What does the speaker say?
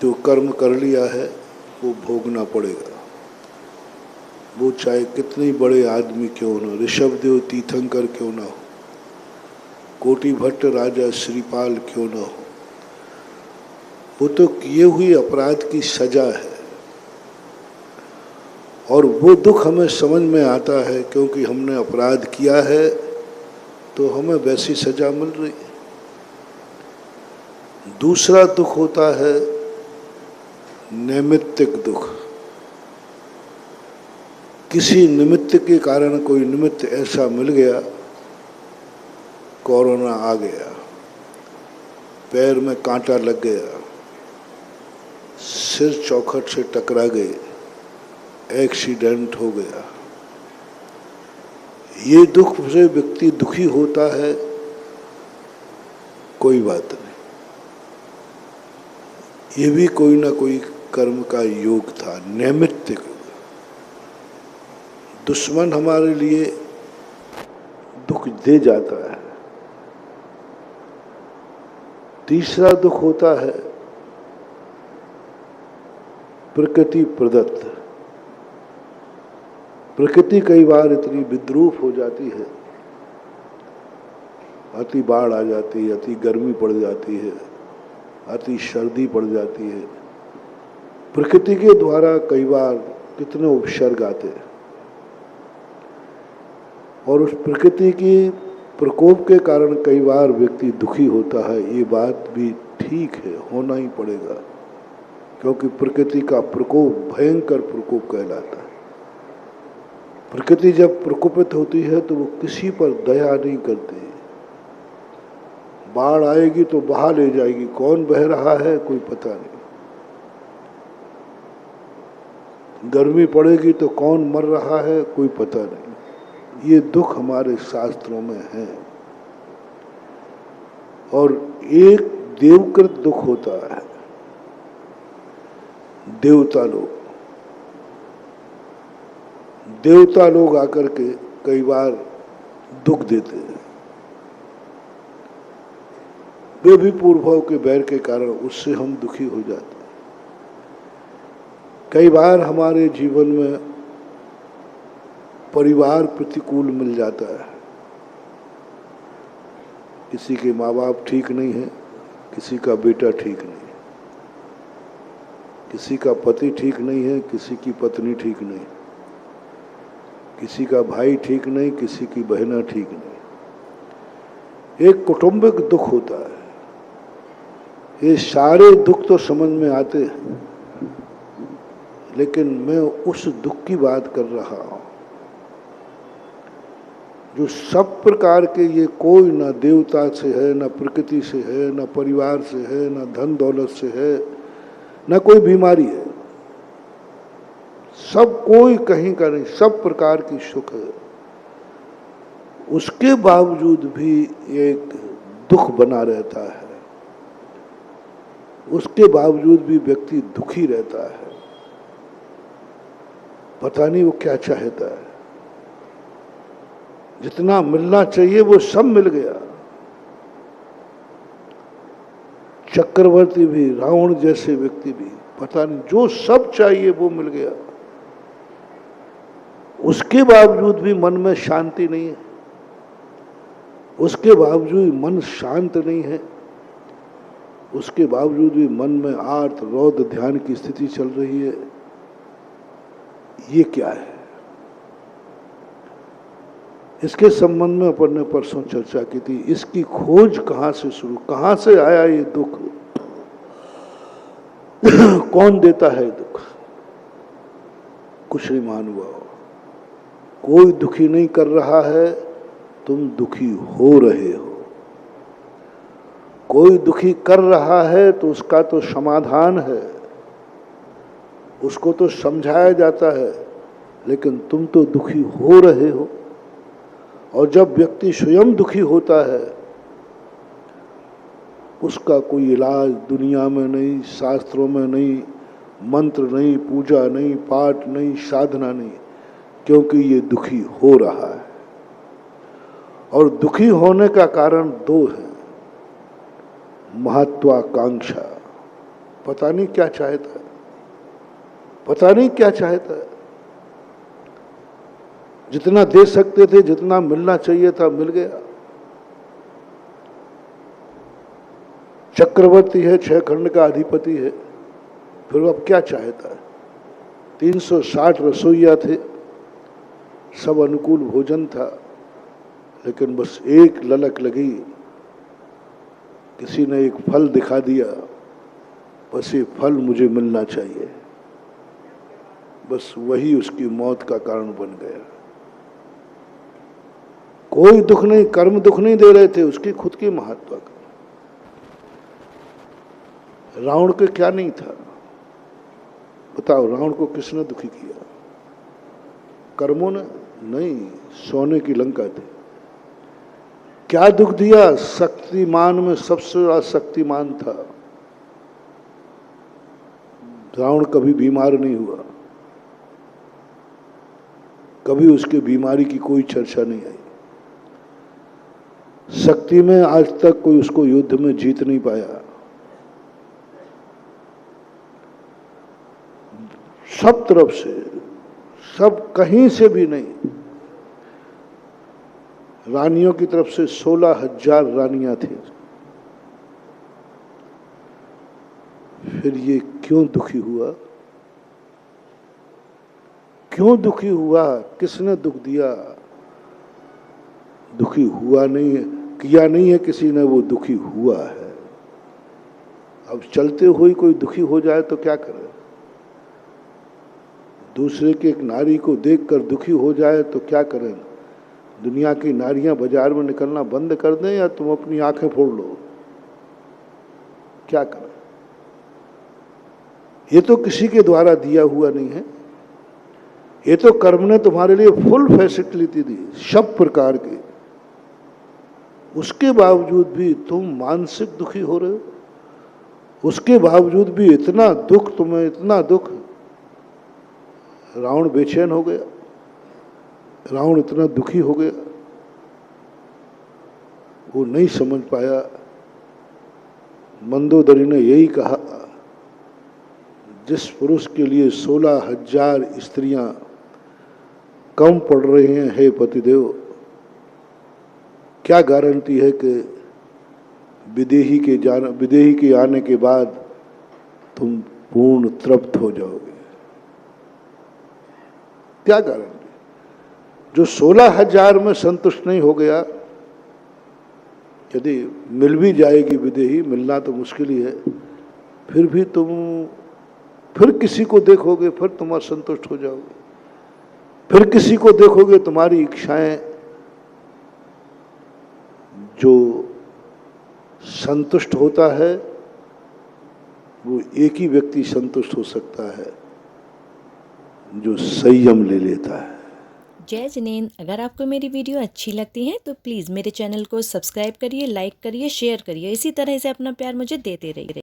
जो कर्म कर लिया है वो भोगना पड़ेगा। वो चाहे कितने बड़े आदमी क्यों न हो, ऋषभदेव तीर्थंकर क्यों न हो, कोटि भट्ट राजा श्रीपाल क्यों न हो, वो तो किए हुए अपराध की सजा है। और वो दुख हमें समझ में आता है क्योंकि हमने अपराध किया है तो हमें वैसी सजा मिल रही। दूसरा दुख होता है नैमित्तिक दुख। किसी निमित्त के कारण कोई निमित्त ऐसा मिल गया, कोरोना आ गया, पैर में कांटा लग गया, सिर चौखट से टकरा गए, एक्सीडेंट हो गया। ये दुख से व्यक्ति दुखी होता है, कोई बात नहीं, ये भी कोई ना कोई कर्म का योग था, नैमित्तिक। दुश्मन हमारे लिए दुख दे जाता है। तीसरा दुख होता है प्रकृति प्रदत्त। प्रकृति कई बार इतनी विद्रूप हो जाती है, अति बाढ़ आ जाती है, अति गर्मी पड़ जाती है, अति सर्दी पड़ जाती है। प्रकृति के द्वारा कई बार कितने उपसर्ग आते हैं और उस प्रकृति की प्रकोप के कारण कई बार व्यक्ति दुखी होता है। ये बात भी ठीक है, होना ही पड़ेगा, क्योंकि प्रकृति का प्रकोप भयंकर प्रकोप कहलाता है। प्रकृति जब प्रकोपित होती है तो वो किसी पर दया नहीं करती। बाढ़ आएगी तो बहा ले जाएगी, कौन बह रहा है कोई पता नहीं। गर्मी पड़ेगी तो कौन मर रहा है कोई पता नहीं। ये दुख हमारे शास्त्रों में है। और एक देवकृत दुख होता है, देवता लोग आकर के कई बार दुख देते हैं। वे भी पूर्वभाव के बैर के कारण उससे हम दुखी हो जाते हैं। कई बार हमारे जीवन में परिवार प्रतिकूल मिल जाता है। किसी के माँ बाप ठीक नहीं है, किसी का बेटा ठीक नहीं, किसी का पति ठीक नहीं है, किसी की पत्नी ठीक नहीं, किसी का भाई ठीक नहीं, किसी की बहना ठीक नहीं। एक कौटुंबिक दुख होता है। ये सारे दुख तो समझ में आते हैं, लेकिन मैं उस दुख की बात कर रहा हूं जो सब प्रकार के, ये कोई ना देवता से है, ना प्रकृति से है, ना परिवार से है, ना धन दौलत से है, ना कोई बीमारी है। सब कोई कहीं का नहीं, सब प्रकार की सुख है। उसके बावजूद भी एक दुख बना रहता है। उसके बावजूद भी व्यक्ति दुखी रहता है। पता नहीं वो क्या चाहता है। जितना मिलना चाहिए वो सब मिल गया। चक्रवर्ती भी, रावण जैसे व्यक्ति भी, पता नहीं जो सब चाहिए वो मिल गया। उसके बावजूद भी मन में शांति नहीं है। उसके बावजूद मन शांत नहीं है। उसके बावजूद भी मन में आर्त रौद्र ध्यान की स्थिति चल रही है। ये क्या है? इसके संबंध में अपन ने परसों चर्चा की थी। इसकी खोज कहां से शुरू, कहां से आया ये दुख? कौन देता है दुख? कुछ नहीं मालूम। कोई दुखी नहीं कर रहा है, तुम दुखी हो रहे हो। कोई दुखी कर रहा है तो उसका तो समाधान है, उसको तो समझाया जाता है, लेकिन तुम तो दुखी हो रहे हो। और जब व्यक्ति स्वयं दुखी होता है, उसका कोई इलाज दुनिया में नहीं, शास्त्रों में नहीं, मंत्र नहीं, पूजा नहीं, पाठ नहीं, साधना नहीं, क्योंकि ये दुखी हो रहा है। और दुखी होने का कारण दो है। महत्वाकांक्षा, पता नहीं क्या चाहता है, पता नहीं क्या चाहता है। जितना दे सकते थे, जितना मिलना चाहिए था, मिल गया। चक्रवर्ती है, 6 खंड का अधिपति है, फिर अब क्या चाहता है। 360 रसोइया थे, सब अनुकूल भोजन था, लेकिन बस एक ललक लगी, किसी ने एक फल दिखा दिया, बस ये फल मुझे मिलना चाहिए। बस वही उसकी मौत का कारण बन गया। कोई दुख नहीं, कर्म दुख नहीं दे रहे थे, उसकी खुद की महत्वाकांक्षा। रावण के क्या नहीं था, बताओ, रावण को किसने दुखी किया? कर्मों ने नहीं, सोने की लंका थी। क्या दुख दिया? शक्तिमान में सबसे बड़ा शक्तिमान था। रावण कभी बीमार नहीं हुआ, कभी उसके बीमारी की कोई चर्चा नहीं आई। शक्ति में आज तक कोई उसको युद्ध में जीत नहीं पाया। सब तरफ से, सब, कहीं से भी नहीं। रानियों की तरफ से 16,000 रानियां थी। फिर ये क्यों दुखी हुआ? क्यों दुखी हुआ? किसने दुख दिया? दुखी हुआ नहीं है, किया नहीं है किसी ने, वो दुखी हुआ है। अब चलते हुए कोई दुखी हो जाए तो क्या करे? दूसरे की एक नारी को देखकर दुखी हो जाए तो क्या करें? दुनिया की नारियां बाजार में निकलना बंद कर दें या तुम अपनी आंखें फोड़ लो? क्या करें? ये तो किसी के द्वारा दिया हुआ नहीं है, ये तो कर्म ने तुम्हारे लिए फुल फैसिलिटी दी, सब प्रकार की। उसके बावजूद भी तुम मानसिक दुखी हो रहे हो। उसके बावजूद भी इतना दुख, तुम्हें इतना दुख। रावण बेचैन हो गया, रावण इतना दुखी हो गया, वो नहीं समझ पाया। मंदोदरी ने यही कहा, जिस पुरुष के लिए 16,000 स्त्रियां कम पड़ रही हैं, हे पतिदेव, क्या गारंटी है कि विदेही के आने के बाद तुम पूर्ण तृप्त हो जाओगे? क्या गारंटी? जो 16,000 में संतुष्ट नहीं हो गया, यदि मिल भी जाएगी विदेही, मिलना तो मुश्किल ही है, फिर भी तुम फिर किसी को देखोगे, फिर तुम असंतुष्ट हो जाओगे। फिर किसी को देखोगे, तुम्हारी इच्छाएं, जो संतुष्ट होता है वो एक ही व्यक्ति संतुष्ट हो सकता है, जो संयम ले लेता है। जय जिनेंद्र। अगर आपको मेरी वीडियो अच्छी लगती है तो प्लीज़ मेरे चैनल को सब्सक्राइब करिए, लाइक करिए, शेयर करिए। इसी तरह से अपना प्यार मुझे देते रहिए।